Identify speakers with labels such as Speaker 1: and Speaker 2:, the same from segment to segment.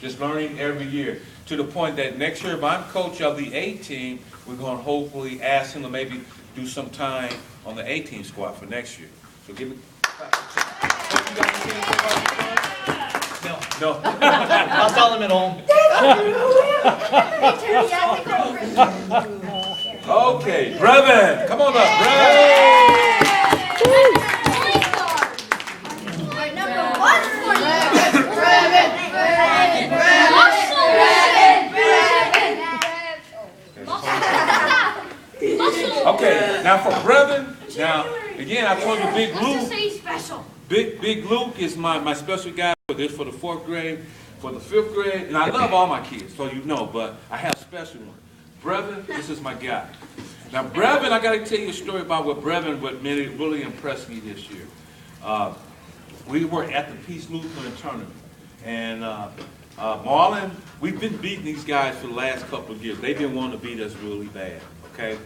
Speaker 1: just learning every year. To the point that next year, if I'm coach of the A team, we're going to hopefully ask him to maybe do some time on the A team squad for next year. So give me. No.
Speaker 2: I'll tell him at home.
Speaker 1: Okay, Brevin, come on up, Brevin. Okay, now for Brevin, now again I told you Big Luke. Big Luke is my special guy for this, for the 4th grade, for the 5th grade, and I love all my kids, so you know, but I have special ones. Brevin, this is my guy. Now Brevin, I got to tell you a story about what really impressed me this year. We were at the Peace Lutheran tournament, and Marlon, we've been beating these guys for the last couple of years. They've been wanting to beat us really bad, okay?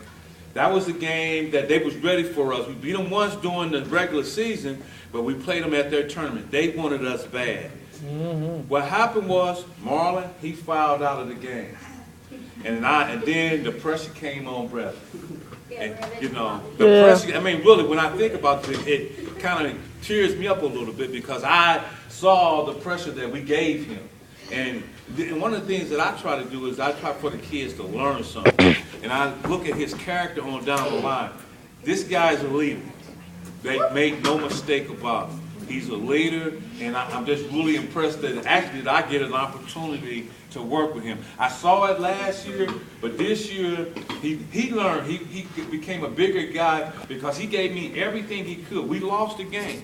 Speaker 1: That was a game that they was ready for us. We beat them once during the regular season, but we played them at their tournament. They wanted us bad. What happened was Marlon, he fouled out of the game. And then the pressure came on Brevin. And, you know, the pressure, I mean, really, when I think about it, it kind of tears me up a little bit because I saw the pressure that we gave him. And one of the things that I try to do is I try for the kids to learn something. And I look at his character on down the line. This guy's a leader. They make no mistake about it. He's a leader, and I'm just really impressed that actually I get an opportunity to work with him. I saw it last year, but this year he learned. He became a bigger guy because he gave me everything he could. We lost the game.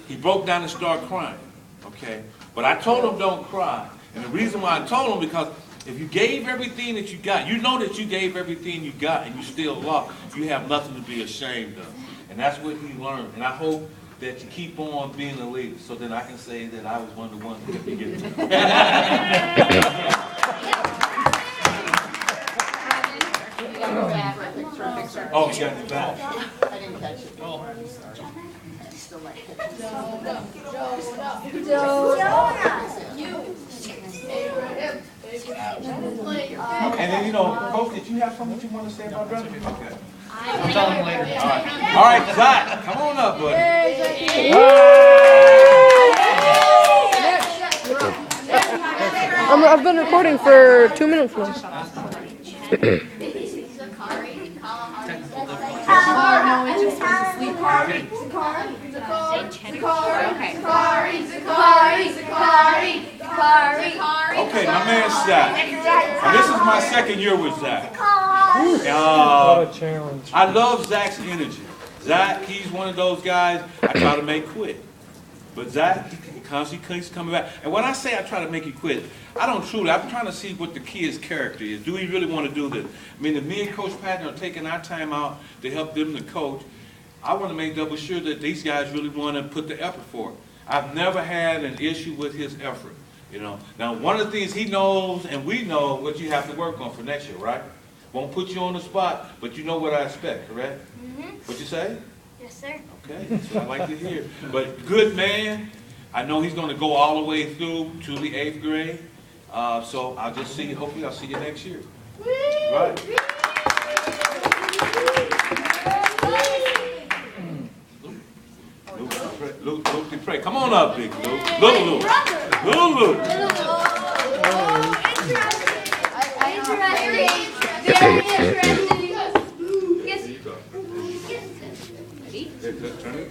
Speaker 1: He broke down and started crying, okay? But I told him don't cry. And the reason why I told him because if you gave everything that you got, you know that you gave everything you got and you still lost, you have nothing to be ashamed of. And that's what he learned. And I hope that you keep on being a leader so that I can say that I was one of the ones that could get it. Oh, you got the back.
Speaker 2: I didn't catch it. Oh,
Speaker 1: And then, you know, Coach, did you have something that you want to say about Brevin? Okay.
Speaker 2: I'll tell him later.
Speaker 1: All right, Zach, come on up, buddy.
Speaker 3: I've been recording for 2 minutes now.
Speaker 1: Okay, my man Zach. And this is my second year with Zach.
Speaker 4: What a challenge.
Speaker 1: I love Zach's energy. Zach, he's one of those guys I try to make quit. But Zach, he constantly keeps coming back. And when I say I try to make you quit, I don't truly. I'm trying to see what the kid's character is. Do he really want to do this? I mean, if me and Coach Patton are taking our time out to help them to coach, I want to make double sure that these guys really want to put the effort forward. I've never had an issue with his effort. You know. Now, one of the things he knows and we know what you have to work on for next year, right? Won't put you on the spot, but you know what I expect, correct? What you say?
Speaker 5: Yes, sir.
Speaker 1: Okay, that's what I like to hear. But good man, I know he's going to go all the way through to the 8th grade. So I'll just see you, hopefully I'll see you next year. Right. Luke, pray. Come on up, big Luke. Little Luke. Little Luke.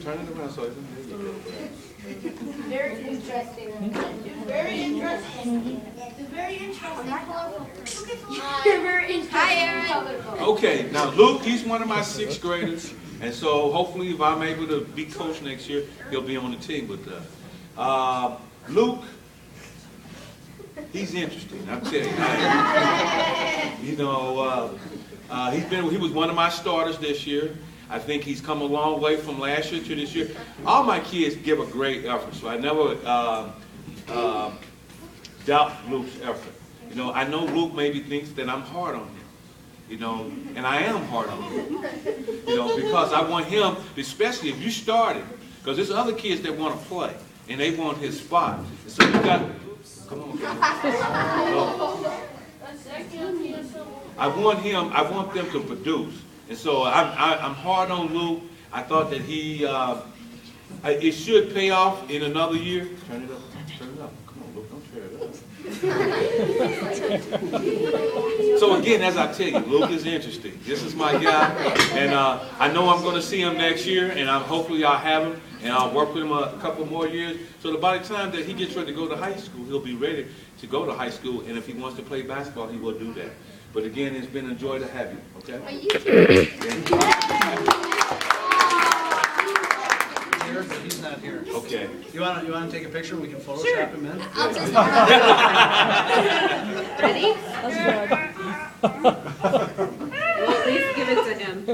Speaker 1: Turn it around so
Speaker 5: Very interesting. Very interesting. Very interesting. Hi, Aaron.
Speaker 1: Okay, now Luke, he's one of my 6th graders, and so hopefully if I'm able to be coach next year, he'll be on the team with us. Luke, he's interesting, I'm telling you. You know, he was one of my starters this year. I think he's come a long way from last year to this year. All my kids give a great effort, so I never doubt Luke's effort. You know, I know Luke maybe thinks that I'm hard on him, you know, and I am hard on him, you know, because I want him, especially if you started, because there's other kids that want to play, and they want his spot. So you got, come on, I want them to produce. And so I'm hard on Luke. I thought that it should pay off in another year. Turn it up. Turn it up. Come on, Luke, don't tear it up. So again, as I tell you, Luke is interesting. This is my guy, and I know I'm going to see him next year, and hopefully I'll have him, and I'll work with him a couple more years. So that by the time that he gets ready to go to high school, he'll be ready to go to high school, and if he wants to play basketball, he will do that. But again, it's been a joy to have you. Okay.
Speaker 2: But he's not here.
Speaker 1: Okay.
Speaker 2: You want to take a picture? We can Photoshop him in.
Speaker 6: Ready?
Speaker 5: Well,
Speaker 6: please give it to him.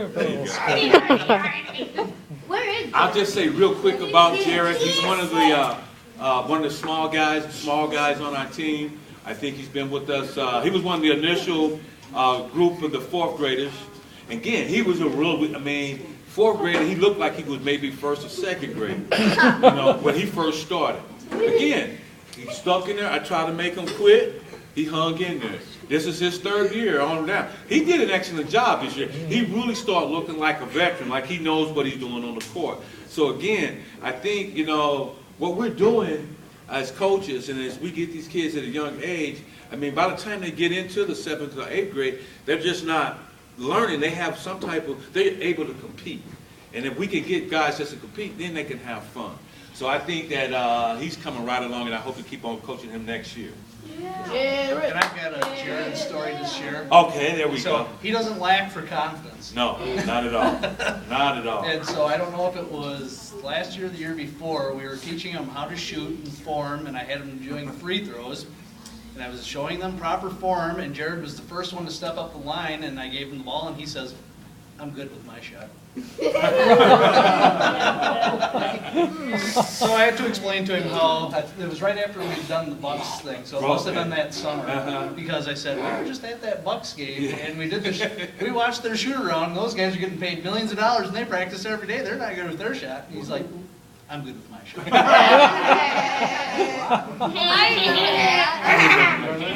Speaker 5: Where is
Speaker 1: I'll just say real quick about Jared. He's one of the small guys on our team. I think he's been with us. He was one of the initial group of the fourth graders. Again, he was fourth grader, he looked like he was maybe first or second grade, when he first started. Again, he stuck in there. I tried to make him quit. He hung in there. This is his third year on down. He did an excellent job this year. He really started looking like a veteran, like he knows what he's doing on the court. So again, I think, what we're doing as coaches, and as we get these kids at a young age, by the time they get into the 7th or 8th grade, they're just not learning. They have they're able to compete. And if we can get guys just to compete, then they can have fun. So I think that he's coming right along, and I hope to keep on coaching him next year.
Speaker 2: And I've got a Jared story to share.
Speaker 1: Okay, there we go.
Speaker 2: He doesn't lack for confidence.
Speaker 1: No, not at all. Not at all.
Speaker 2: And so I don't know if it was last year or the year before, we were teaching him how to shoot and form, and I had him doing free throws. And I was showing them proper form, and Jared was the first one to step up the line, and I gave him the ball, and he says, "I'm good with my shot." So I had to explain to him how, it was right after we'd done the Bucks thing, so it must have been that summer, because I said, we were just at that Bucks game, and we watched their shoot around, and those guys are getting paid millions of dollars, and they practice every day, they're not good with their shot. And he's like, "I'm good with my shot."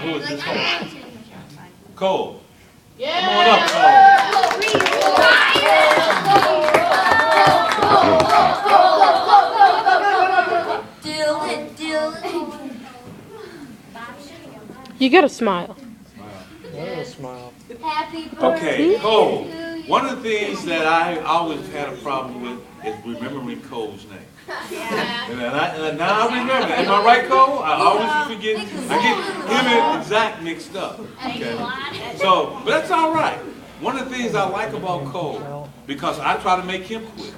Speaker 1: Who is this? Cole. Yeah. Come on up, Cole.
Speaker 3: You gotta smile.
Speaker 4: Smile.
Speaker 5: Happy birthday.
Speaker 1: Okay, Cole. One of the things that I always had a problem with is remembering Cole's name. And now I remember. Am I right, Cole? I always forget. I get him and Zach mixed up. Okay. So, but that's all right. One of the things I like about Cole, because I try to make him quit.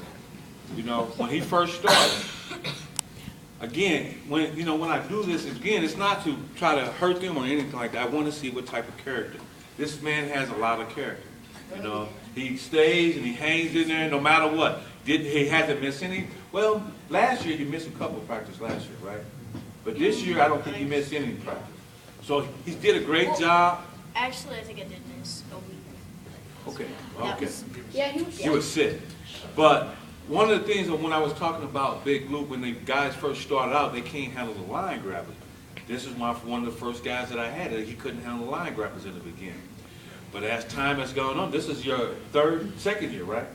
Speaker 1: When he first started. Again, when I do this, again, it's not to try to hurt them or anything like that. I want to see what type of character. This man has a lot of character. He stays and he hangs in there no matter what. He hasn't missed any. Well, last year you missed a couple of practice last year, right? But this year I don't think he missed any practice. So he did a great job.
Speaker 5: Actually, I think I did miss a week.
Speaker 1: Okay. Okay.
Speaker 5: Yeah,
Speaker 1: He was sick. But one of the things that when I was talking about Big Luke, when the guys first started out, they can't handle the line grabbers. This is one of the first guys that I had. He couldn't handle the line grabbers in the beginning. But as time has gone on, this is your second year, right?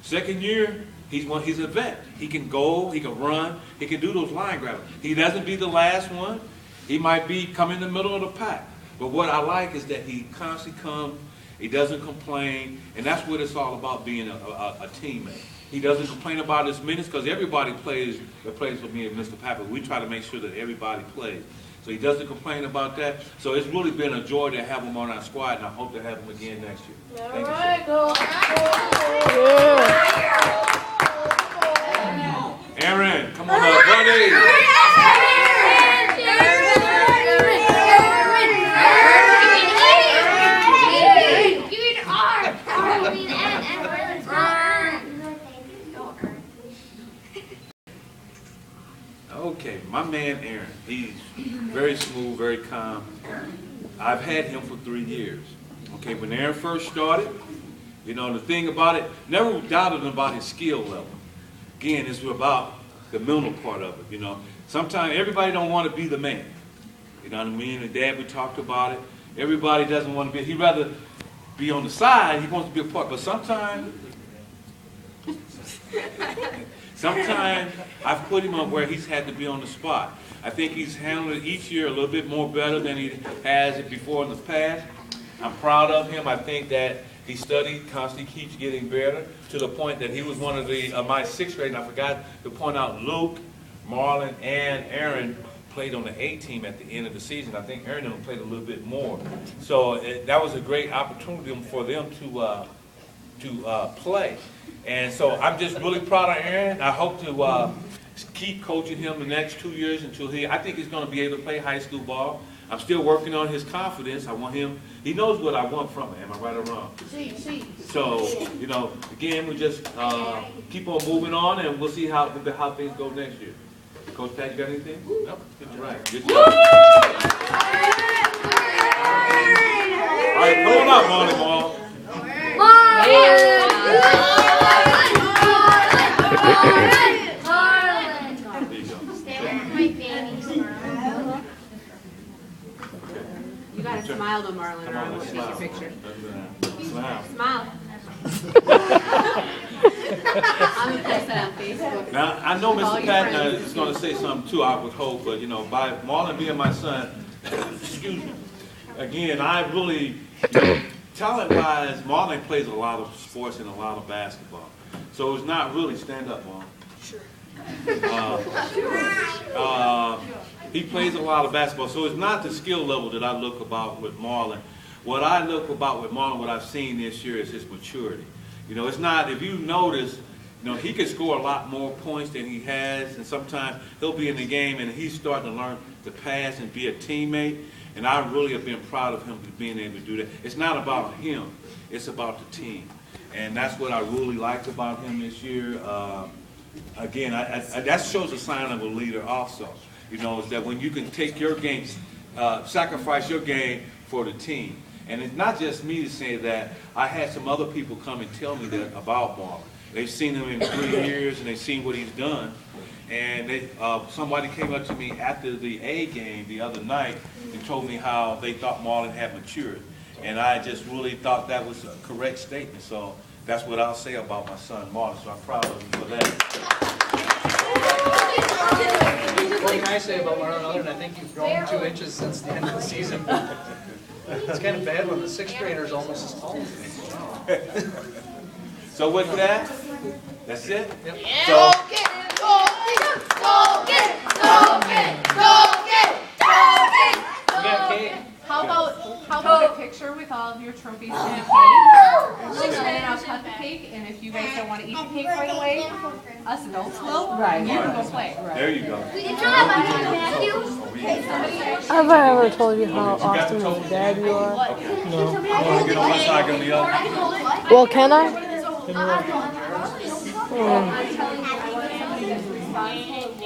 Speaker 1: Second year, he's a vet. He can go, he can run, he can do those line grabbers. He doesn't be the last one. He might come in the middle of the pack. But what I like is that he constantly comes, he doesn't complain, and that's what it's all about, being a teammate. He doesn't complain about his minutes because everybody plays with me and Mr. Pappas. We try to make sure that everybody plays. So he doesn't complain about that. So it's really been a joy to have him on our squad, and I hope to have him again next year. Thank you, sir. Aaron, come on up, buddy. Okay, my man Aaron, he's very smooth, very calm. I've had him for 3 years. Okay, when Aaron first started, the thing about it, never doubted about his skill level. Again, it's about the mental part of it, Sometimes everybody don't want to be the man. You know what I mean? And Dad, we talked about it. Everybody doesn't want to be, he'd rather be on the side, he wants to be a part, but sometimes I've put him up where he's had to be on the spot. I think he's handled it each year a little bit more better than he has it before in the past. I'm proud of him. I think that he studied, constantly keeps getting better to the point that he was one of the my sixth grade, and I forgot to point out Luke, Marlon, and Aaron played on the A team at the end of the season. I think Aaron played a little bit more. So that was a great opportunity for them to play. And so I'm just really proud of Aaron. I hope to keep coaching him the next 2 years until I think he's going to be able to play high school ball. I'm still working on his confidence. I want him, he knows what I want from him. Am I right or wrong? So, you know, again, we just keep on moving on, and we'll see how things go next year. Coach Pat, you got anything? No? All right, good job. All right, come on up, Marlon Ball.
Speaker 6: You gotta smile to Marlon, or I won't take your picture.
Speaker 1: Smile.
Speaker 6: Smile. I'm gonna post that on Facebook.
Speaker 1: Now, I know
Speaker 6: All
Speaker 1: Mr.
Speaker 6: your
Speaker 1: Patton
Speaker 6: friends.
Speaker 1: is going to say something too, I would hope, but, you know, by Marlon being my son, excuse me, again, I really, talent-wise, Marlon plays a lot of sports and a lot of basketball. So it's not really stand-up, Marlon. Sure. He plays a lot of basketball, so it's not the skill level that I look about with Marlon. What I look about with Marlon, what I've seen this year, is his maturity. You know, it's not, if you notice, you know, he can score a lot more points than he has, and sometimes he'll be in the game and he's starting to learn to pass and be a teammate, and I really have been proud of him for being able to do that. It's not about him, it's about the team, and that's what I really liked about him this year. Again, that shows a sign of a leader also. You know, is that when you can take your game, sacrifice your game for the team. And it's not just me to say that. I had some other people come and tell me that about Marlon. They've seen him in 3 years and they've seen what he's done. And somebody came up to me after the A game the other night and told me how they thought Marlon had matured. And I just really thought that was a correct statement. So that's what I'll say about my son Marlon. So I'm proud of him for that.
Speaker 2: What can I say about Marlon other than I think you've grown 2 inches since the end of the season? It's kind of bad when the 6th grader's almost as tall as me.
Speaker 1: So with that, that's it?
Speaker 2: Yep.
Speaker 1: So,
Speaker 2: You got cake?
Speaker 6: How about a picture with all of your trophies and a cake? And then I'll cut the cake, and if you guys don't want to eat the cake right away, us adults will. Right. You can go play.
Speaker 1: there you go.
Speaker 3: Have I ever told you how awesome of a dad you are?
Speaker 1: I want to get on one side and the other.
Speaker 3: Well, can I?
Speaker 6: I'm telling you, I want to be responsible.